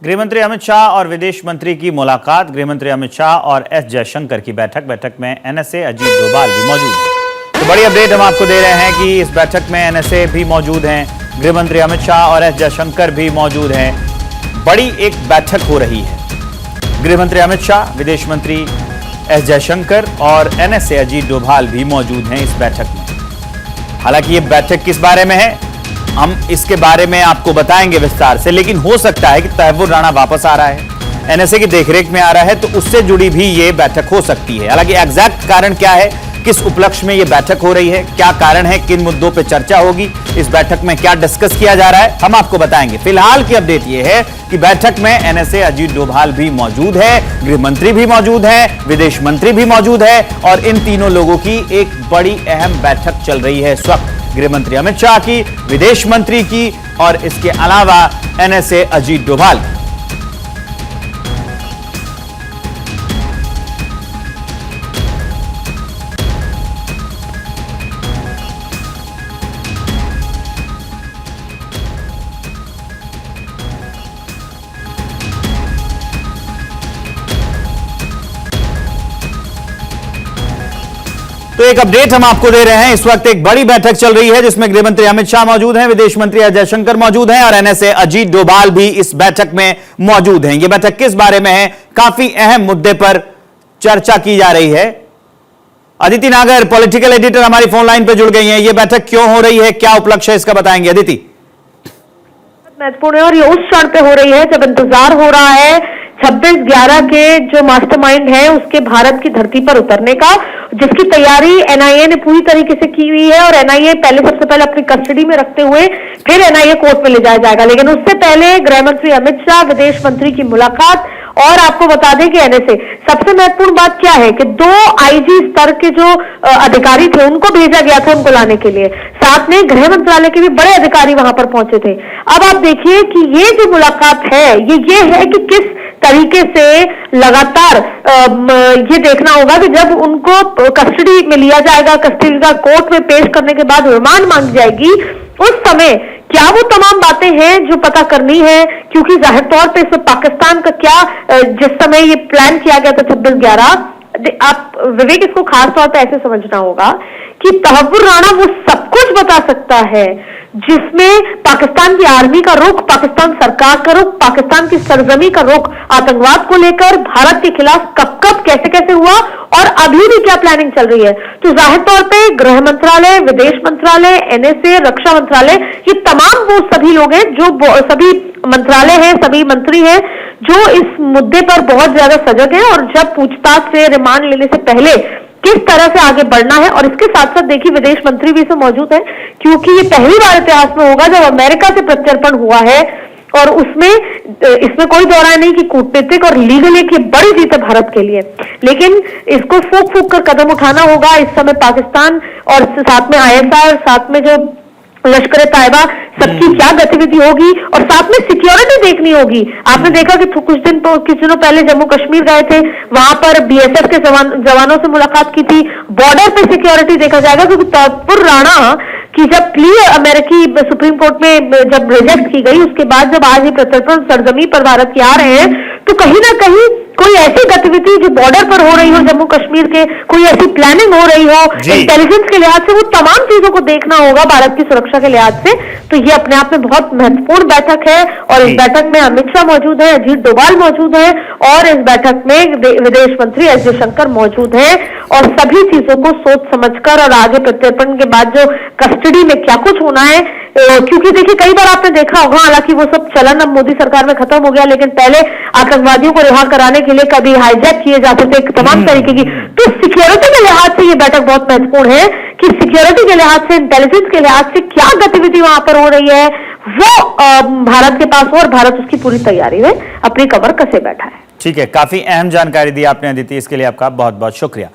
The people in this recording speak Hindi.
गृहमंत्री अमित शाह और विदेश मंत्री की मुलाकात। गृहमंत्री अमित शाह और एस जयशंकर की बैठक में एनएसए अजीत डोभाल भी मौजूद हैं। तो बड़ी अपडेट हम आपको दे रहे हैं कि इस बैठक में एनएसए भी मौजूद हैं, गृहमंत्री अमित शाह और एस जयशंकर भी मौजूद हैं। बड़ी एक बैठक हो रही है। गृहमंत्री अमित शाह, विदेश मंत्री एस जयशंकर और एनएसए अजीत डोभाल भी मौजूद हैं इस बैठक में। हालांकि ये बैठक किस बारे में है हम इसके बारे में आपको बताएंगे विस्तार से, लेकिन हो सकता है कि तहव्वुर राणा वापस आ रहा है, एनएसए की देखरेख में आ रहा है, तो उससे जुड़ी भी ये बैठक हो सकती है। हालांकि एग्जैक्ट कारण क्या है, किस उपलक्ष्य में ये बैठक हो रही है, क्या कारण है, किन मुद्दों पे चर्चा होगी, इस बैठक में क्या डिस्कस किया जा रहा है, हम आपको बताएंगे। फिलहाल की अपडेट ये है कि बैठक में एनएसए अजीत डोभाल भी मौजूद है, गृह मंत्री भी मौजूद है, विदेश मंत्री भी मौजूद है और इन तीनों लोगों की एक बड़ी अहम बैठक चल रही है इस वक्त। गृह मंत्री अमित शाह की, विदेश मंत्री की और इसके अलावा एनएसए अजीत डोभाल की। तो एक अपडेट हम आपको दे रहे हैं। इस वक्त एक बड़ी बैठक चल रही है जिसमें गृहमंत्री अमित शाह मौजूद हैं, विदेश मंत्री एस जयशंकर मौजूद हैं और एनएसए अजीत डोभाल भी इस बैठक में मौजूद हैं। यह बैठक किस बारे में है, काफी अहम मुद्दे पर चर्चा की जा रही है। अदिति नागर, पॉलिटिकल एडिटर, हमारी फोन लाइन पर जुड़ गई हैं। यह बैठक क्यों हो रही है, क्या उपलक्ष्य है, इसका बताएंगे अदिति। महत्वपूर्ण है और ये उस क्षण पे हो रही है जब इंतजार हो रहा है 26/11 के जो मास्टरमाइंड है उसके भारत की धरती पर उतरने का, जिसकी तैयारी एनआईए ने पूरी तरीके से की हुई है और एनआईए सबसे पहले अपनी कस्टडी में रखते हुए फिर एनआईए कोर्ट में ले जाया जाएगा। लेकिन उससे पहले गृह मंत्री अमित शाह, विदेश मंत्री की मुलाकात और आपको बता दें कि एनएसए सबसे महत्वपूर्ण बात क्या है कि 2 आईजी स्तर के जो अधिकारी थे उनको भेजा गया था उनको लाने के लिए, साथ में गृह मंत्रालय के भी बड़े अधिकारी वहां पर पहुंचे थे। अब आप देखिए कि ये जो मुलाकात है ये है कि किस तरीके से लगातार ये देखना होगा कि जब उनको कस्टडी में लिया जाएगा, कस्टडी का कोर्ट में पेश करने के बाद रिमांड मांगी जाएगी, उस समय क्या वो तमाम बातें हैं जो पता करनी है, क्योंकि जाहिर तौर पे इसमें पाकिस्तान का क्या जिस समय ये प्लान किया गया था 26/11, आप विवेक इसको खास तौर पे ऐसे समझना होगा कि तहव्वुर राणा वो सब कुछ बता सकता है जिसमें पाकिस्तान की आर्मी का रुख, पाकिस्तान सरकार का रुख, पाकिस्तान की सरजमी का रुख आतंकवाद को लेकर भारत के खिलाफ कब कैसे कैसे हुआ और अभी भी क्या प्लानिंग चल रही है। तो जाहिर तौर पे गृह मंत्रालय, विदेश मंत्रालय, एनएसए, रक्षा मंत्रालय, ये तमाम वो सभी लोग हैं जो सभी मंत्रालय हैं, सभी मंत्री हैं जो इस मुद्दे पर बहुत ज्यादा सजग हैं और जब पूछताछ से, रिमांड लेने से पहले किस तरह से आगे बढ़ना है। और इसके साथ साथ देखिए विदेश मंत्री भी इसमें मौजूद है, क्योंकि ये पहली बार इतिहास में होगा जब अमेरिका से प्रत्यर्पण हुआ है और इसमें कोई दौरा नहीं कि कूटनीतिक और लीगल एक ये बड़ी जीत है भारत के लिए, लेकिन इसको फूक कर कदम उठाना होगा। इस समय पाकिस्तान और साथ में आईएसआई, साथ में जो लश्कर तैयबा, सबकी क्या गतिविधि होगी और साथ में सिक्योरिटी देखनी होगी। आपने देखा कि कुछ दिनों पहले जम्मू कश्मीर गए थे, वहां पर बीएसएफ के जवानों से मुलाकात की थी। बॉर्डर पे सिक्योरिटी देखा जाएगा, क्योंकि तहव्वुर राणा की जब प्ली अमेरिकी सुप्रीम कोर्ट में जब रिजेक्ट की गई, उसके बाद जब आज ये प्रत्यर्पण सरजमी पर भारत के आ रहे हैं, तो कहीं ना कहीं कोई ऐसी गतिविधि जो बॉर्डर पर हो रही हो जम्मू कश्मीर के, कोई ऐसी प्लानिंग हो रही हो इंटेलिजेंस के लिहाज से, वो तमाम चीजों को देखना होगा भारत की सुरक्षा के लिहाज से। तो ये अपने आप में बहुत महत्वपूर्ण बैठक है और इस बैठक में अमित शाह मौजूद है, अजीत डोभाल मौजूद है और इस बैठक में विदेश मंत्री एस जयशंकर मौजूद है और सभी चीजों को सोच समझकर और आगे प्रत्यर्पण के बाद जो कस्टडी में क्या कुछ होना है, क्योंकि देखिए कई बार आपने देखा होगा, हालांकि वो सब चलन अब मोदी सरकार में खत्म हो गया, लेकिन पहले आतंकवादियों को रिहा कराने के लिए कभी हाईजैक किए जाते थे तमाम तरीके की। तो सिक्योरिटी के लिहाज से ये बैठक बहुत महत्वपूर्ण है कि सिक्योरिटी के लिहाज से, इंटेलिजेंस के लिहाज से क्या गतिविधि वहां पर हो रही है वो भारत के पास हो और भारत उसकी पूरी तैयारी में अपनी कमर कसे बैठा है। ठीक है, काफी अहम जानकारी दी आपने अदिति, इसके लिए आपका बहुत बहुत शुक्रिया।